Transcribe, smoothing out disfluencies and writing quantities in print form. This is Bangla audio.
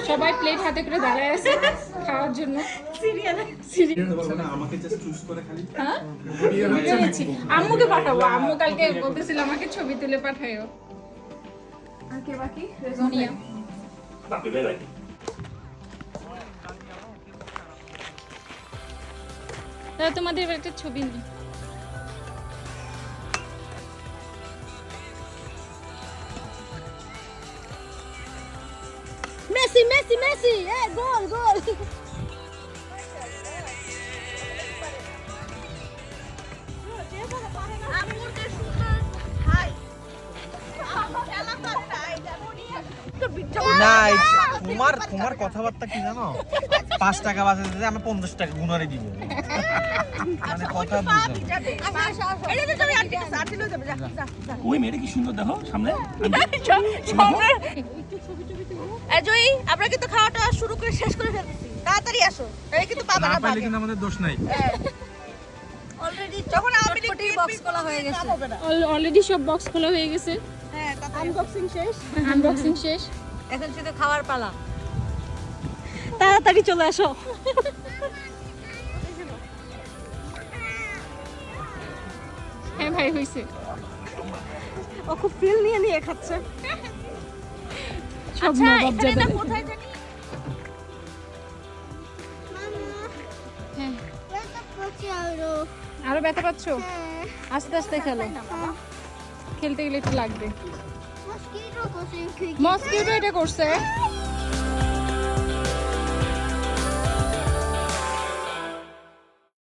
সবাই প্লেট হাতে করে দাঁড়ায় আছে খাওয়ার জন্য। হ্যাঁ? ভিডিও নিচ্ছি। আম্মুকে পাঠাবো, আম্মু কালকে বলতেছিল আমাকে ছবি তুলে পাঠাইও। আর কে বাকি? রেজনিয়া। তাহলে তোমাদের এবার একটা ছবি নিই। মেসি মেসি মেসি, গোল গোল। না তোমার কথাবার্তা কি জানো, 5 টাকা বাঁচাতে আমরা 50 টাকা গুণারে দিব, মানে কথা বুঝো। ওই মেয়েটা কি সুন্দর দেখো সামনে। জয়ী, আমরা কিন্তু খাওয়াটা শুরু করে শেষ করে ফেলছি, তাড়াতাড়ি আসো, এই কিন্তু পাবা না, পাইলে কিন্তু আমাদের দোষ নাই। অলরেডি যখন আমাদের বক্স খোলা হয়ে গেছে, অলরেডি সব বক্স খোলা হয়ে গেছে, হ্যাঁ আনবক্সিং শেষ, আনবক্সিং শেষ। এখন শুধু খাওয়ার পালা, তাড়াতাড়ি চলে আসো। হ্যাঁ ভাই হইছে। ও খুব ফিল নিয়ে নিয়ে খাচ্ছে। সব আচ্ছা নবাব এখানে না জাদা। কোথায় জানি, হ্যাঁ আরো ব্যথা পাচ্ছ? আস্তে আস্তে খেলো, খেলতে গেলে একটু লাগবে। মস্কিটো এটা করছে।